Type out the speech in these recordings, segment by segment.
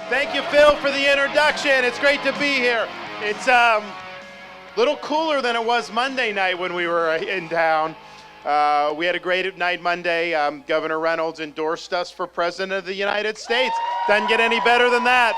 Thank you, Phil, for the introduction. It's great to be here. It's a little cooler than it was Monday night when we were in town. We had a great night Monday. Governor Reynolds endorsed us for President of the United States. Doesn't get any better than that.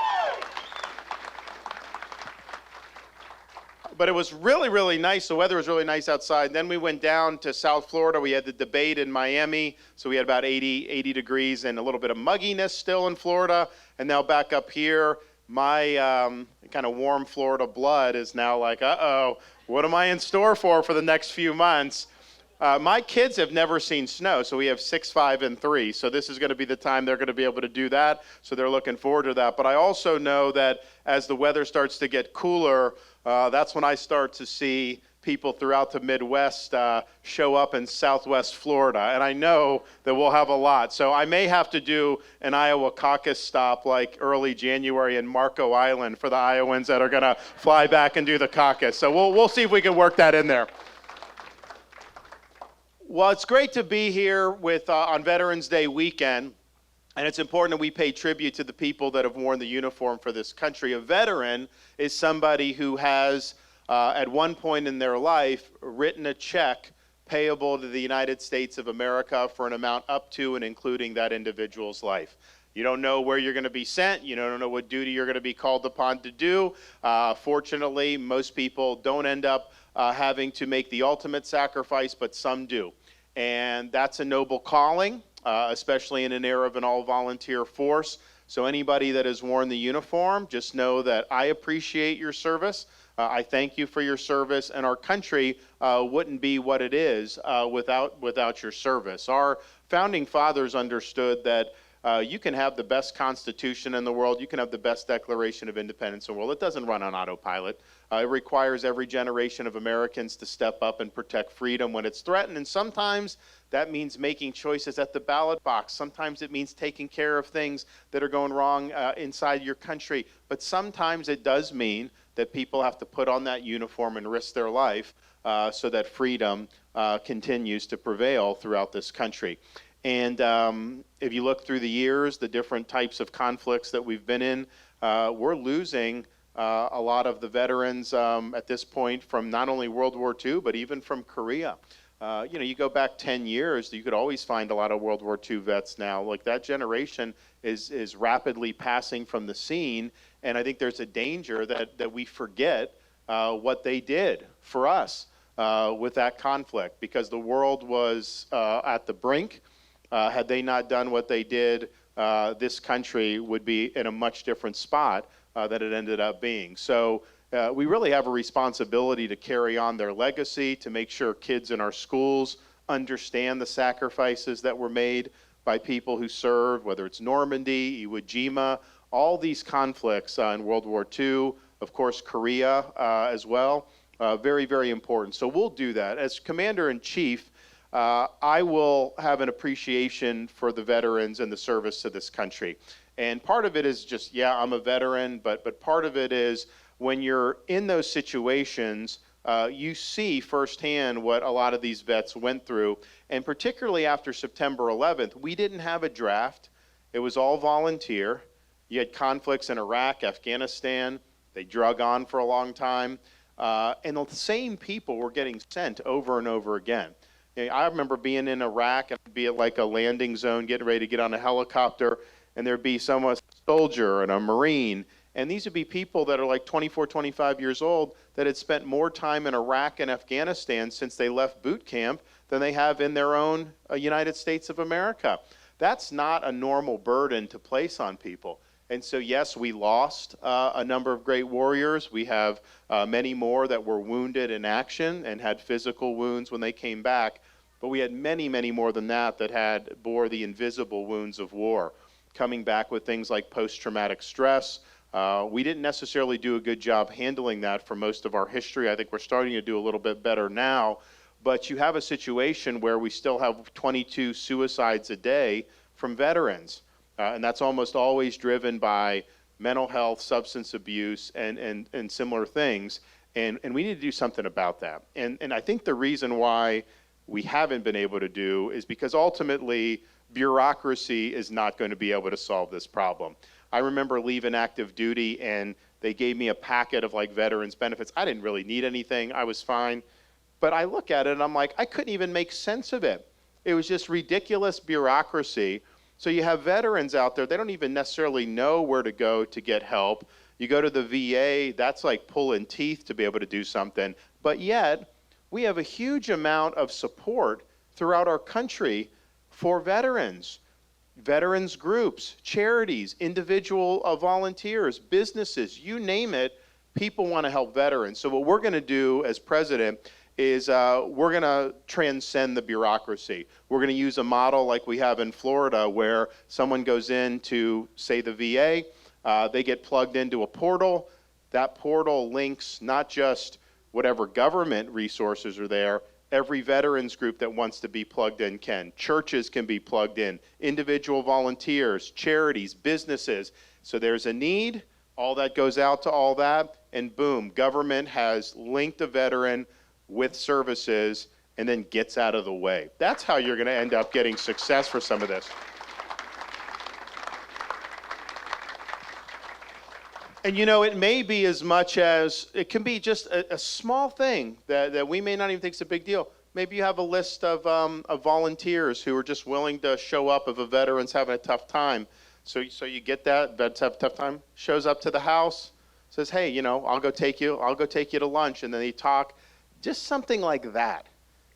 But it was really, really nice. The weather was really nice outside. Then we went down to South Florida. We had the debate in Miami. So we had about 80 degrees and a little bit of mugginess still in Florida. And now back up here, my kind of warm Florida blood is now like, uh-oh, what am I in store for the next few months? My kids have never seen snow, so we have 6, 5, and 3. So this is going to be the time they're going to be able to do that. So they're looking forward to that. But I also know that as the weather starts to get cooler, that's when I start to see people throughout the Midwest show up in Southwest Florida. And I know that we'll have a lot. So I may have to do an Iowa caucus stop like early January in Marco Island for the Iowans that are going to fly back and do the caucus. So we'll see if we can work that in there. Well, it's great to be here on Veterans Day weekend, and it's important that we pay tribute to the people that have worn the uniform for this country. A veteran is somebody who has, at one point in their life, written a check payable to the United States of America for an amount up to and including that individual's life. You don't know where you're going to be sent. You don't know what duty you're going to be called upon to do. Fortunately, most people don't end up having to make the ultimate sacrifice, but some do. And that's a noble calling, especially in an era of an all-volunteer force. So anybody that has worn the uniform, just know that I appreciate your service. I thank you for your service, and our country wouldn't be what it is without your service. Our founding fathers understood that you can have the best Constitution in the world, you can have the best Declaration of Independence in the world. It doesn't run on autopilot. It requires every generation of Americans to step up and protect freedom when it's threatened, and sometimes that means making choices at the ballot box. Sometimes it means taking care of things that are going wrong inside your country. But sometimes it does mean that people have to put on that uniform and risk their life so that freedom continues to prevail throughout this country. And if you look through the years, the different types of conflicts that we've been in, we're losing a lot of the veterans at this point from not only World War II, but even from Korea. You go back 10 years, you could always find a lot of World War II vets now. Like that generation is rapidly passing from the scene, and I think there's a danger that we forget what they did for us with that conflict, because the world was at the brink. Had they not done what they did, this country would be in a much different spot than it ended up being. So we really have a responsibility to carry on their legacy, to make sure kids in our schools understand the sacrifices that were made by people who served, whether it's Normandy, Iwo Jima, all these conflicts in World War II, of course Korea as well. Very, very important. So we'll do that. As Commander-in-Chief, I will have an appreciation for the veterans and the service to this country. And part of it is just, yeah, I'm a veteran, but part of it is when you're in those situations, you see firsthand what a lot of these vets went through. And particularly after September 11th, we didn't have a draft. It was all volunteer. You had conflicts in Iraq, Afghanistan. They drug on for a long time. And the same people were getting sent over and over again. I remember being in Iraq and be at like a landing zone, getting ready to get on a helicopter, and there'd be a soldier and a Marine, and these would be people that are like 24, 25 years old that had spent more time in Iraq and Afghanistan since they left boot camp than they have in their own United States of America. That's not a normal burden to place on people. And so, yes, we lost a number of great warriors. We have many more that were wounded in action and had physical wounds when they came back. But we had many, many more than that bore the invisible wounds of war, coming back with things like post-traumatic stress. We didn't necessarily do a good job handling that for most of our history. I think we're starting to do a little bit better now. But you have a situation where we still have 22 suicides a day from veterans. And that's almost always driven by mental health, substance abuse, and similar things. And we need to do something about that. And I think the reason why we haven't been able to do is because ultimately bureaucracy is not going to be able to solve this problem. I remember leaving active duty and they gave me a packet of like veterans benefits. I didn't really need anything. I was fine. But I look at it and I'm like, I couldn't even make sense of it. It was just ridiculous bureaucracy. So you have veterans out there, they don't even necessarily know where to go to get help. You go to the VA, that's like pulling teeth to be able to do something. But yet, we have a huge amount of support throughout our country for veterans. Veterans groups, charities, individual volunteers, businesses, you name it, people want to help veterans. So what we're going to do as president is we're going to transcend the bureaucracy. We're going to use a model like we have in Florida where someone goes in to, say, the VA, they get plugged into a portal. That portal links not just whatever government resources are there, every veterans group that wants to be plugged in can. Churches can be plugged in, individual volunteers, charities, businesses. So there's a need, all that goes out to all that, and boom, government has linked a veteran with services and then gets out of the way. That's how you're going to end up getting success for some of this. And you know, it may be as much as, it can be just a small thing that we may not even think is a big deal. Maybe you have a list of volunteers who are just willing to show up if a veteran's having a tough time. So you get that, vets have a tough time, shows up to the house, says, hey, you know, I'll go take you to lunch, and then they talk. Just something like that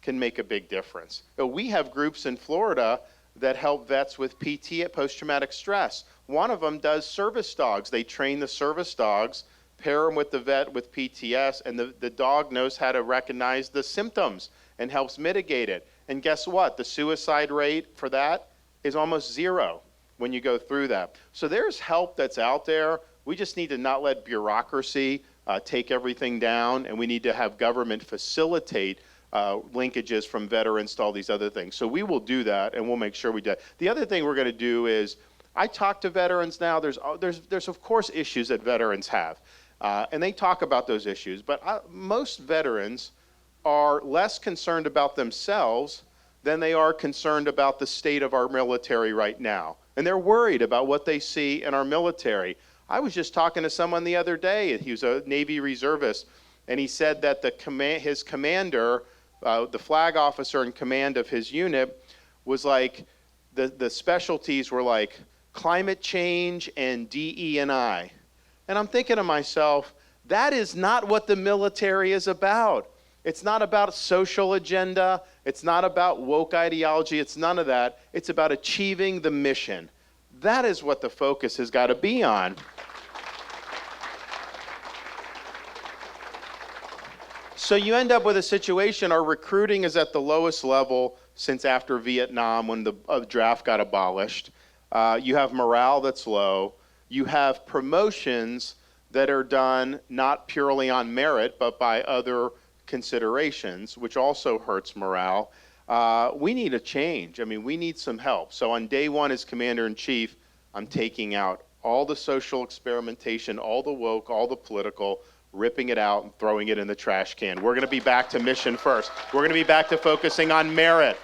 can make a big difference. We have groups in Florida that help vets with PT, post-traumatic stress. One of them does service dogs. They train the service dogs, pair them with the vet with PTS, and the dog knows how to recognize the symptoms and helps mitigate it. And guess what? The suicide rate for that is almost zero when you go through that. So there's help that's out there. We just need to not let bureaucracy take everything down, and we need to have government facilitate linkages from veterans to all these other things. So we will do that, and we'll make sure we do. The other thing we're going to do is, I talk to veterans now. There's of course issues that veterans have, and they talk about those issues. But most veterans are less concerned about themselves than they are concerned about the state of our military right now, and they're worried about what they see in our military. I was just talking to someone the other day. He was a Navy reservist, and he said that his commander, the flag officer in command of his unit, was like, the specialties were like climate change and DE&I. And I'm thinking to myself, that is not what the military is about. It's not about social agenda. It's not about woke ideology. It's none of that. It's about achieving the mission. That is what the focus has got to be on. So you end up with a situation, our recruiting is at the lowest level since after Vietnam when the draft got abolished. You have morale that's low. You have promotions that are done not purely on merit, but by other considerations, which also hurts morale. We need a change. I mean, we need some help. So on day one as Commander-in-Chief, I'm taking out all the social experimentation, all the woke, all the political, ripping it out and throwing it in the trash can. We're going to be back to mission first. We're going to be back to focusing on merit.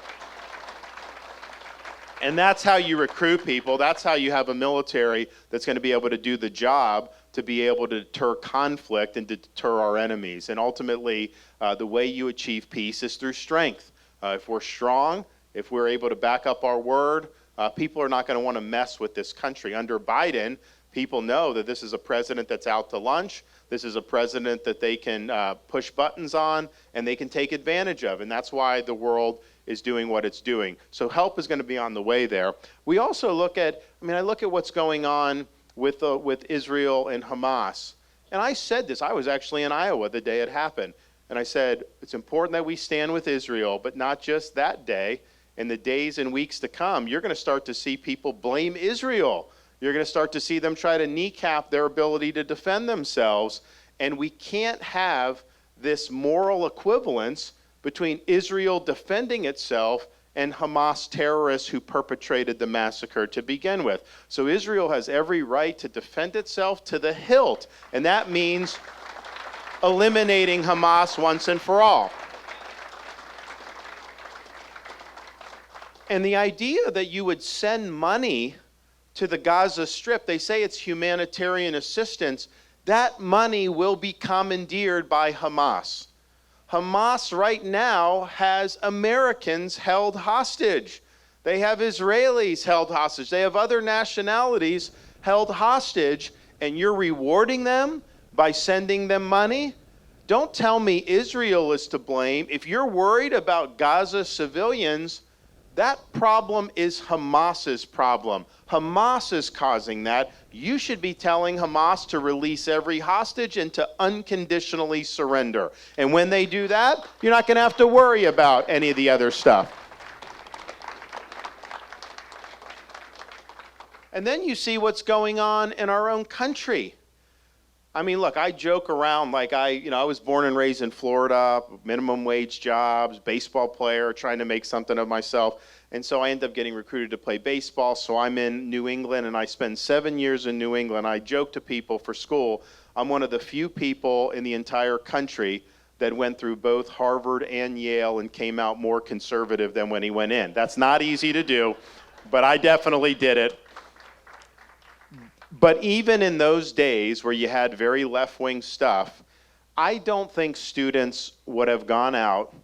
And that's how you recruit people. That's how you have a military that's going to be able to do the job to be able to deter conflict and to deter our enemies. And ultimately, the way you achieve peace is through strength. If we're strong, if we're able to back up our word, people are not going to want to mess with this country. Under Biden, people know that this is a president that's out to lunch. This is a president that they can push buttons on and they can take advantage of. And that's why the world is doing what it's doing. So help is going to be on the way there. We also look at, I look at what's going on with Israel and Hamas. And I said this, I was actually in Iowa the day it happened. And I said, it's important that we stand with Israel, but not just that day. In the days and weeks to come, you're going to start to see people blame Israel. You're going to start to see them try to kneecap their ability to defend themselves. And we can't have this moral equivalence between Israel defending itself and Hamas terrorists who perpetrated the massacre to begin with. So Israel has every right to defend itself to the hilt, and that means eliminating Hamas once and for all. And the idea that you would send money to the Gaza Strip. They say it's humanitarian assistance. That money will be commandeered by Hamas. Hamas right now has Americans held hostage. They have Israelis held hostage. They have other nationalities held hostage, and you're rewarding them by sending them money? Don't tell me Israel is to blame. If you're worried about Gaza civilians, that problem is Hamas's problem. Hamas is causing that. You should be telling Hamas to release every hostage and to unconditionally surrender. And when they do that, you're not going to have to worry about any of the other stuff. And then you see what's going on in our own country. I mean, look, I joke around like I was born and raised in Florida, minimum wage jobs, baseball player, trying to make something of myself. And so I end up getting recruited to play baseball. So I'm in New England, and I spend 7 years in New England. I joke to people for school, I'm one of the few people in the entire country that went through both Harvard and Yale and came out more conservative than when he went in. That's not easy to do, but I definitely did it. But even in those days where you had very left-wing stuff, I don't think students would have gone out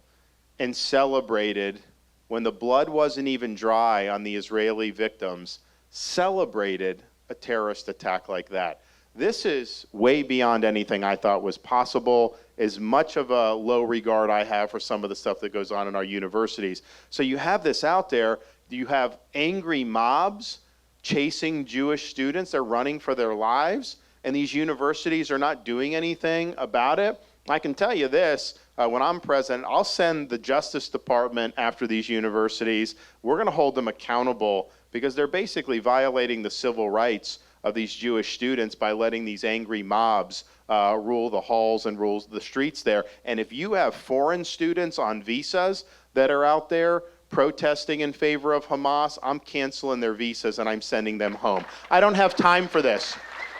and celebrated when the blood wasn't even dry on the Israeli victims, celebrated a terrorist attack like that. This is way beyond anything I thought was possible, as much of a low regard I have for some of the stuff that goes on in our universities. So you have this out there, you have angry mobs chasing Jewish students, they're running for their lives, and these universities are not doing anything about it. I can tell you this, when I'm president, I'll send the Justice Department after these universities. We're going to hold them accountable because they're basically violating the civil rights of these Jewish students by letting these angry mobs rule the halls and rule the streets there. And if you have foreign students on visas that are out there protesting in favor of Hamas, I'm canceling their visas and I'm sending them home. I don't have time for this.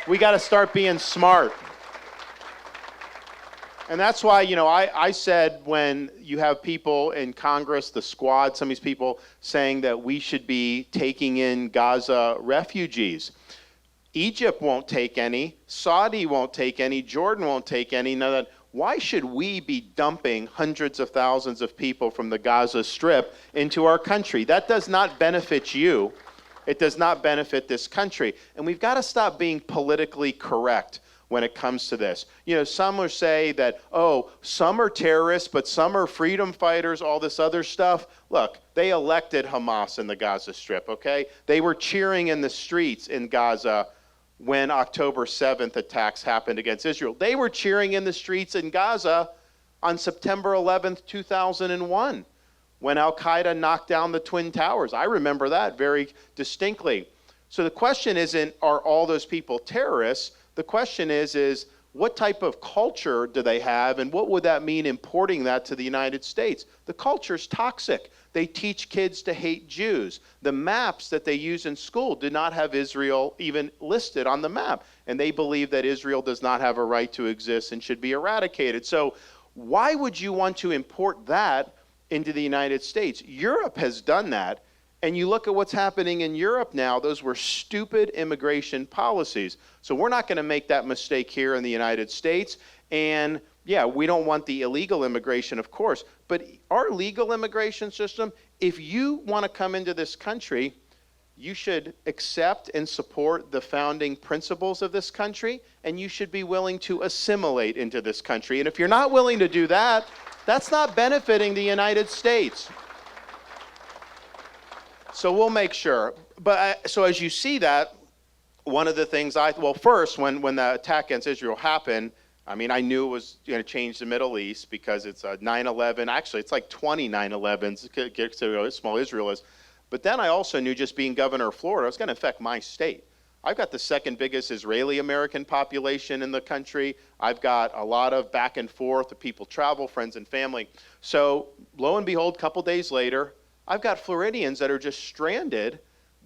We got to start being smart. And that's why, I said when you have people in Congress, the squad, some of these people saying that we should be taking in Gaza refugees. Egypt won't take any, Saudi won't take any, Jordan won't take any, none of that. Why should we be dumping hundreds of thousands of people from the Gaza Strip into our country? That does not benefit you. It does not benefit this country. And we've got to stop being politically correct when it comes to this. Some will say that, some are terrorists, but some are freedom fighters, all this other stuff. Look, they elected Hamas in the Gaza Strip, okay? They were cheering in the streets in Gaza when October 7th attacks happened against Israel. They were cheering in the streets in Gaza on September 11th, 2001, when Al-Qaeda knocked down the Twin Towers. I remember that very distinctly. So the question isn't, are all those people terrorists? The question is what type of culture do they have, and what would that mean importing that to the United States? The culture's toxic. They teach kids to hate Jews. The maps that they use in school did not have Israel even listed on the map, and they believe that Israel does not have a right to exist and should be eradicated. So why would you want to import that into the United States? Europe has done that. And you look at what's happening in Europe now, those were stupid immigration policies. So we're not going to make that mistake here in the United States. And yeah, we don't want the illegal immigration, of course. But our legal immigration system, if you want to come into this country, you should accept and support the founding principles of this country, and you should be willing to assimilate into this country. And if you're not willing to do that, that's not benefiting the United States. So we'll make sure. But so as you see that, one of the things first, when the attack against Israel happened, I knew it was going to change the Middle East because it's a 9/11. Actually, it's like 20 9/11s, how small Israel is. But then I also knew, just being governor of Florida, it was going to affect my state. I've got the second biggest Israeli-American population in the country. I've got a lot of back and forth, the people travel, friends and family. So lo and behold, a couple days later, I've got Floridians that are just stranded.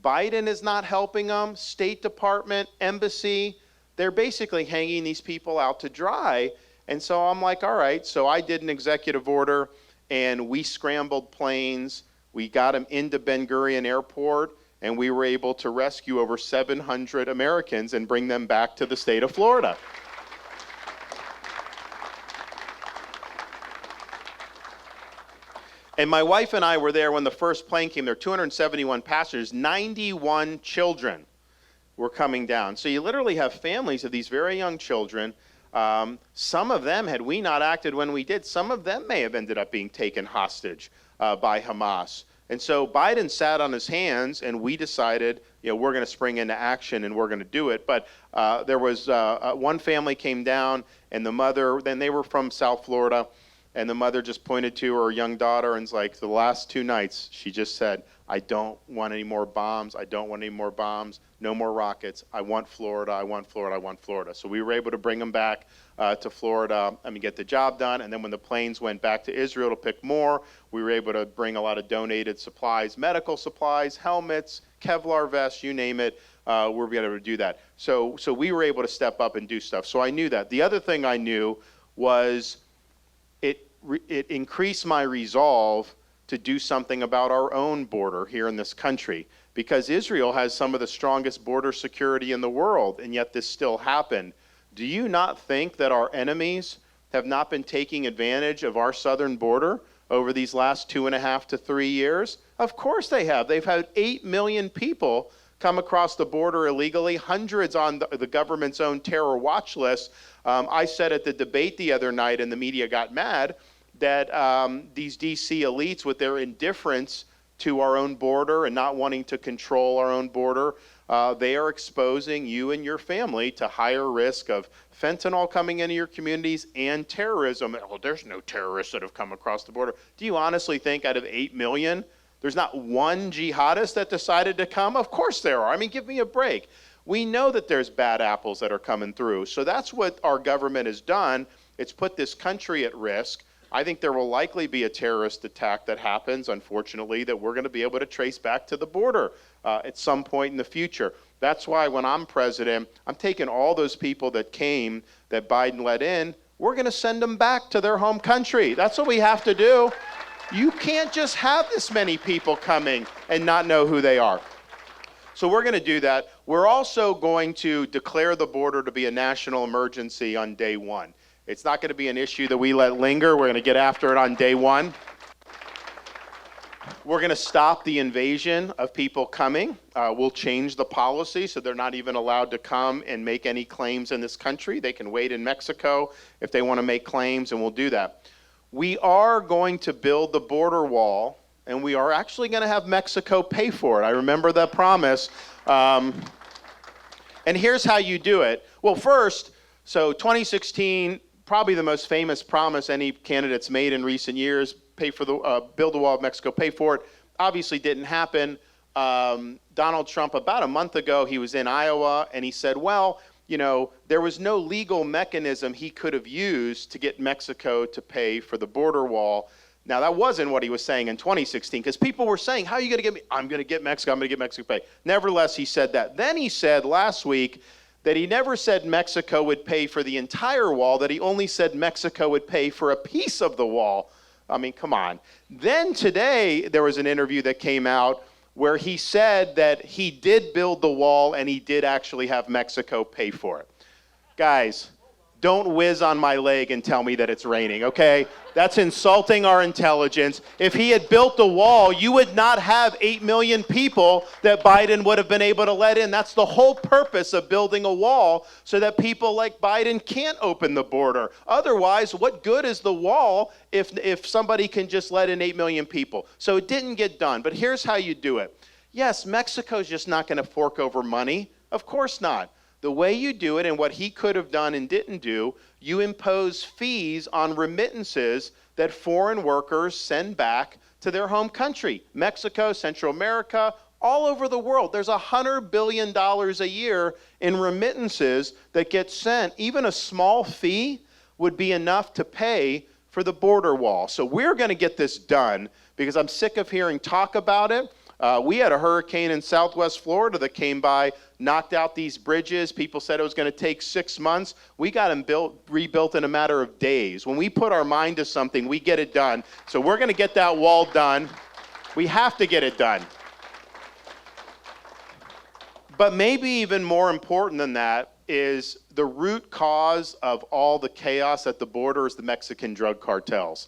Biden is not helping them. State Department, embassy, they're basically hanging these people out to dry. And so I'm like, all right. So I did an executive order, and we scrambled planes. We got them into Ben Gurion Airport, and we were able to rescue over 700 Americans and bring them back to the state of Florida. And my wife and I were there when the first plane came. There were 271 passengers, 91 children were coming down. So you literally have families of these very young children. Some of them, had we not acted when we did, some of them may have ended up being taken hostage by Hamas. And so Biden sat on his hands, and we decided, we're going to spring into action and we're going to do it. But there was one family came down, and the mother, then they were from South Florida, and the mother just pointed to her young daughter and was like, the last 2 nights, she just said, I don't want any more bombs. I don't want any more bombs. No more rockets. I want Florida. I want Florida. I want Florida. So we were able to bring them back to Florida, get the job done. And then when the planes went back to Israel to pick more, we were able to bring a lot of donated supplies, medical supplies, helmets, Kevlar vests, you name it. We're able to do that. So we were able to step up and do stuff. So I knew that. The other thing I knew was it increased my resolve to do something about our own border here in this country, because Israel has some of the strongest border security in the world, and yet this still happened. Do you not think that our enemies have not been taking advantage of our southern border over these last 2.5 to 3 years? Of course they have. They've had 8 million people come across the border illegally, hundreds on the government's own terror watch list. I said at the debate the other night, and the media got mad, that these DC elites, with their indifference to our own border and not wanting to control our own border, they are exposing you and your family to higher risk of fentanyl coming into your communities and terrorism. Oh, there's no terrorists that have come across the border. Do you honestly think out of 8 million, there's not one jihadist that decided to come? Of course there are. Give me a break. We know that there's bad apples that are coming through. So that's what our government has done. It's put this country at risk. I think there will likely be a terrorist attack that happens, unfortunately, that we're going to be able to trace back to the border at some point in the future. That's why when I'm president, I'm taking all those people that came, that Biden let in, we're going to send them back to their home country. That's what we have to do. You can't just have this many people coming and not know who they are. So we're going to do that. We're also going to declare the border to be a national emergency on day one. It's not going to be an issue that we let linger. We're going to get after it on day one. We're going to stop the invasion of people coming. We'll change the policy so they're not even allowed to come and make any claims in this country. They can wait in Mexico if they want to make claims, and we'll do that. We are going to build the border wall, and we are actually going to have Mexico pay for it. I remember that promise. And here's how you do it. Well, first, so 2016, probably the most famous promise any candidate's made in recent years, build the wall of Mexico, pay for it. Obviously didn't happen. Donald Trump, about a month ago, he was in Iowa, and he said, well, there was no legal mechanism he could have used to get Mexico to pay for the border wall. Now, that wasn't what he was saying in 2016, because people were saying, how are you going to get me? I'm going to get Mexico. I'm going to get Mexico to pay. Nevertheless, he said that. Then he said last week that he never said Mexico would pay for the entire wall, that he only said Mexico would pay for a piece of the wall. Come on. Then today, there was an interview that came out where he said that he did build the wall and he did actually have Mexico pay for it. Guys, don't whiz on my leg and tell me that it's raining, okay? That's insulting our intelligence. If he had built the wall, you would not have 8 million people that Biden would have been able to let in. That's the whole purpose of building a wall, so that people like Biden can't open the border. Otherwise, what good is the wall if somebody can just let in 8 million people? So it didn't get done, but here's how you do it. Yes, Mexico's just not going to fork over money. Of course not. The way you do it, and what he could have done and didn't do, you impose fees on remittances that foreign workers send back to their home country. Mexico, Central America, all over the world. There's $100 billion a year in remittances that get sent. Even a small fee would be enough to pay for the border wall. So we're going to get this done, because I'm sick of hearing talk about it. We had a hurricane in Southwest Florida that came by, knocked out these bridges. People said it was going to take 6 months. We got them rebuilt in a matter of days. When we put our mind to something, we get it done. So we're going to get that wall done. We have to get it done. But maybe even more important than that is the root cause of all the chaos at the border is the Mexican drug cartels.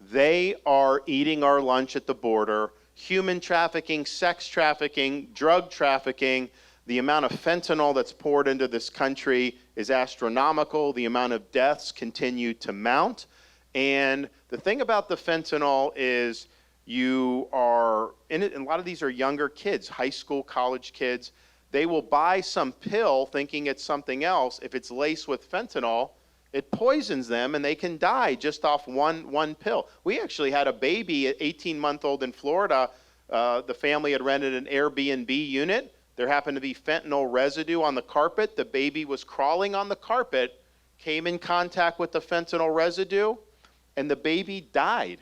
They are eating our lunch at the border. Human trafficking, sex trafficking, drug trafficking. The amount of fentanyl that's poured into this country is astronomical. The amount of deaths continue to mount. And the thing about the fentanyl is you are, and a lot of these are younger kids, high school, college kids. They will buy some pill thinking it's something else. If it's laced with fentanyl, it poisons them and they can die just off one pill. We actually had a baby, an 18-month-old in Florida. The family had rented an Airbnb unit. There happened to be fentanyl residue on the carpet. The baby was crawling on the carpet, came in contact with the fentanyl residue, and the baby died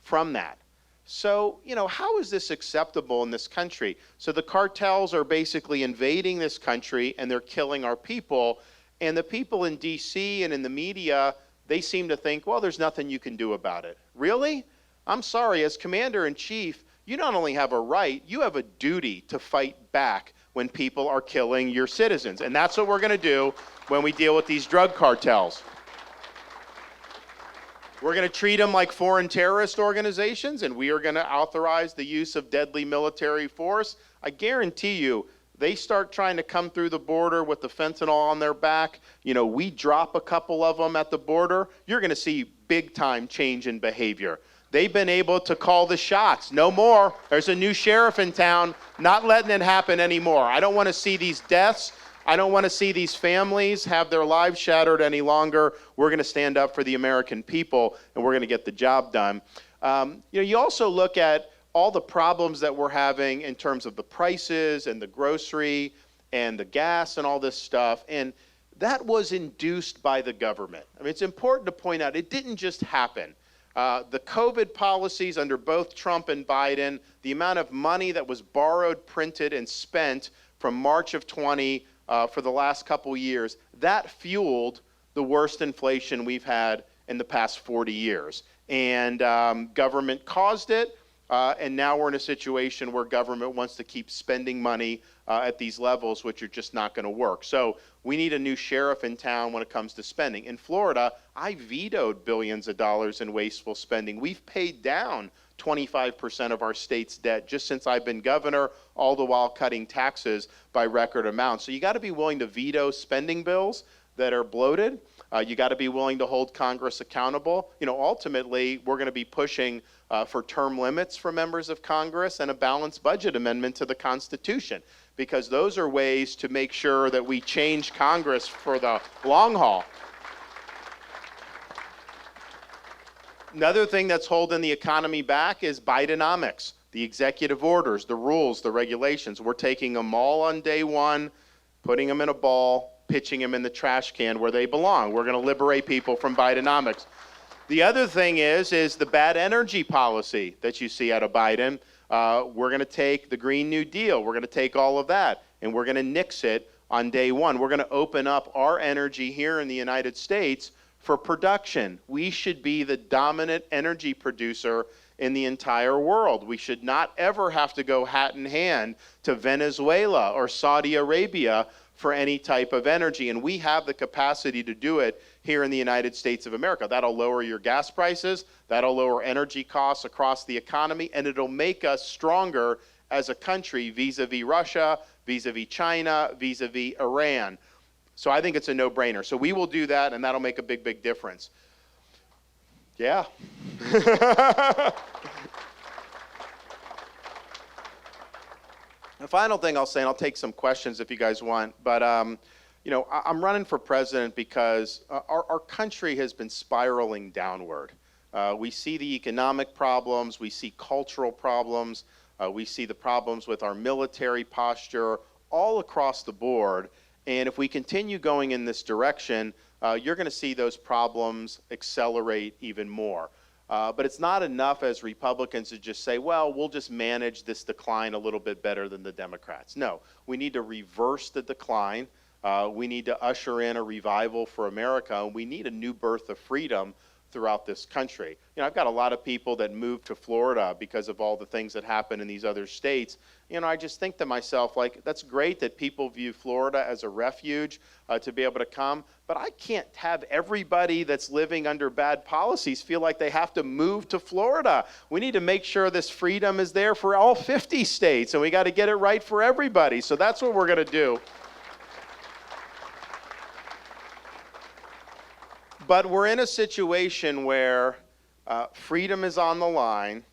from that. So, how is this acceptable in this country? So the cartels are basically invading this country and they're killing our people. And the people in D.C. and in the media, they seem to think, well, there's nothing you can do about it. Really? I'm sorry, as commander-in-chief, you not only have a right, you have a duty to fight back when people are killing your citizens. And that's what we're going to do when we deal with these drug cartels. We're going to treat them like foreign terrorist organizations, and we are going to authorize the use of deadly military force. I guarantee you, they start trying to come through the border with the fentanyl on their back. We drop a couple of them at the border. You're going to see big-time change in behavior. They've been able to call the shots. No more. There's a new sheriff in town, not letting it happen anymore. I don't want to see these deaths. I don't want to see these families have their lives shattered any longer. We're going to stand up for the American people, and we're going to get the job done. You also look at all the problems that we're having in terms of the prices and the grocery and the gas and all this stuff, and that was induced by the government. I mean, it's important to point out it didn't just happen. The COVID policies under both Trump and Biden, the amount of money that was borrowed, printed, and spent from March of 20 for the last couple years, that fueled the worst inflation we've had in the past 40 years. And government caused it, and now we're in a situation where government wants to keep spending money at these levels, which are just not going to work. So we need a new sheriff in town when it comes to spending. In Florida, I vetoed billions of dollars in wasteful spending. We've paid down 25% of our state's debt just since I've been governor, all the while cutting taxes by record amounts. So you got to be willing to veto spending bills that are bloated. You got to be willing to hold Congress accountable. Ultimately, we're going to be pushing for term limits for members of Congress and a balanced budget amendment to the Constitution, because those are ways to make sure that we change Congress for the long haul. Another thing that's holding the economy back is Bidenomics, the executive orders, the rules, the regulations. We're taking them all on day one, putting them in a ball, pitching them in the trash can where they belong. We're going to liberate people from Bidenomics. The other thing is the bad energy policy that you see out of Biden. We're going to take the Green New Deal. We're going to take all of that, and we're going to nix it on day one. We're going to open up our energy here in the United States for production. We should be the dominant energy producer in the entire world. We should not ever have to go hat in hand to Venezuela or Saudi Arabia for any type of energy, and we have the capacity to do it here in the United States of America. That'll lower your gas prices, that'll lower energy costs across the economy, and it'll make us stronger as a country vis-a-vis Russia, vis-a-vis China, vis-a-vis Iran. So I think it's a no-brainer. So we will do that, and that'll make a big, big difference. Yeah. The final thing I'll say, and I'll take some questions if you guys want, but I'm running for president because our country has been spiraling downward. We see the economic problems, we see cultural problems, we see the problems with our military posture all across the board. And if we continue going in this direction, you're going to see those problems accelerate even more. But it's not enough as Republicans to just say, well, we'll just manage this decline a little bit better than the Democrats. No, we need to reverse the decline. We need to usher in a revival for America, and we need a new birth of freedom throughout this country. I've got a lot of people that moved to Florida because of all the things that happen in these other states, I just think to myself, like, that's great that people view Florida as a refuge to be able to come, but I can't have everybody that's living under bad policies feel like they have to move to Florida. We need to make sure this freedom is there for all 50 states, and we got to get it right for everybody. So that's what we're going to do. But we're in a situation where freedom is on the line.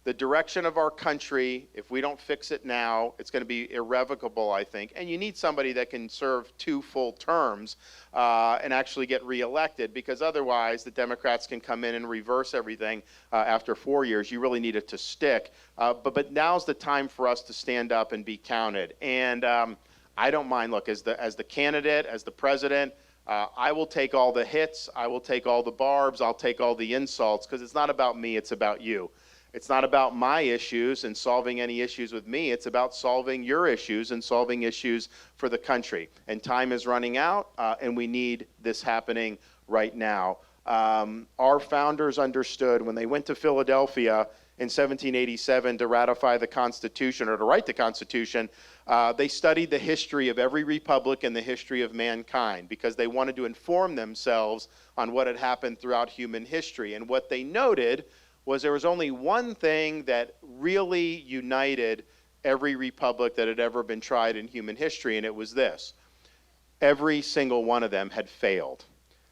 The direction of our country, if we don't fix it now, it's going to be irrevocable, I think. And you need somebody that can serve 2 full terms and actually get reelected, because otherwise the Democrats can come in and reverse everything after 4 years. You really need it to stick. But now's the time for us to stand up and be counted. And I don't mind, look, as the candidate, as the president, I will take all the hits, I will take all the barbs, I'll take all the insults, because it's not about me, it's about you. It's not about my issues and solving any issues with me. It's about solving your issues and solving issues for the country. And time is running out, and we need this happening right now. Our founders understood when they went to Philadelphia in 1787 to ratify the Constitution, or to write the Constitution, they studied the history of every republic and the history of mankind, because they wanted to inform themselves on what had happened throughout human history. And what they noted was there was only one thing that really united every republic that had ever been tried in human history, and it was this: every single one of them had failed.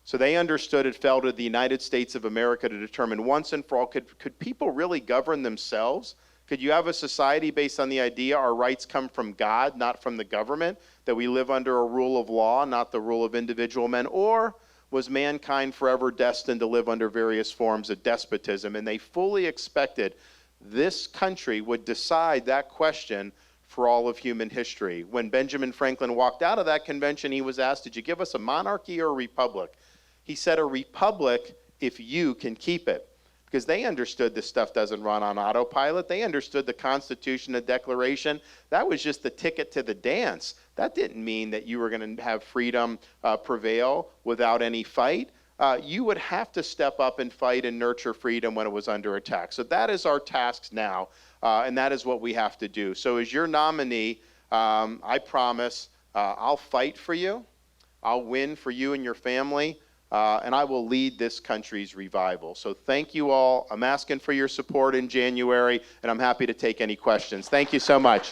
So they understood it fell to the United States of America to determine once and for all, could people really govern themselves? Could you have a society based on the idea our rights come from God, not from the government, that we live under a rule of law, not the rule of individual men? Or was mankind forever destined to live under various forms of despotism? And they fully expected this country would decide that question for all of human history. When Benjamin Franklin walked out of that convention, he was asked, did you give us a monarchy or a republic? He said, a republic if you can keep it. Because they understood this stuff doesn't run on autopilot. They understood the Constitution, the Declaration. That was just the ticket to the dance. That didn't mean that you were going to have freedom prevail without any fight. You would have to step up and fight and nurture freedom when it was under attack. So that is our task now, and that is what we have to do. So as your nominee, I promise I'll fight for you. I'll win for you and your family. And I will lead this country's revival. So thank you all. I'm asking for your support in January, and I'm happy to take any questions. Thank you so much.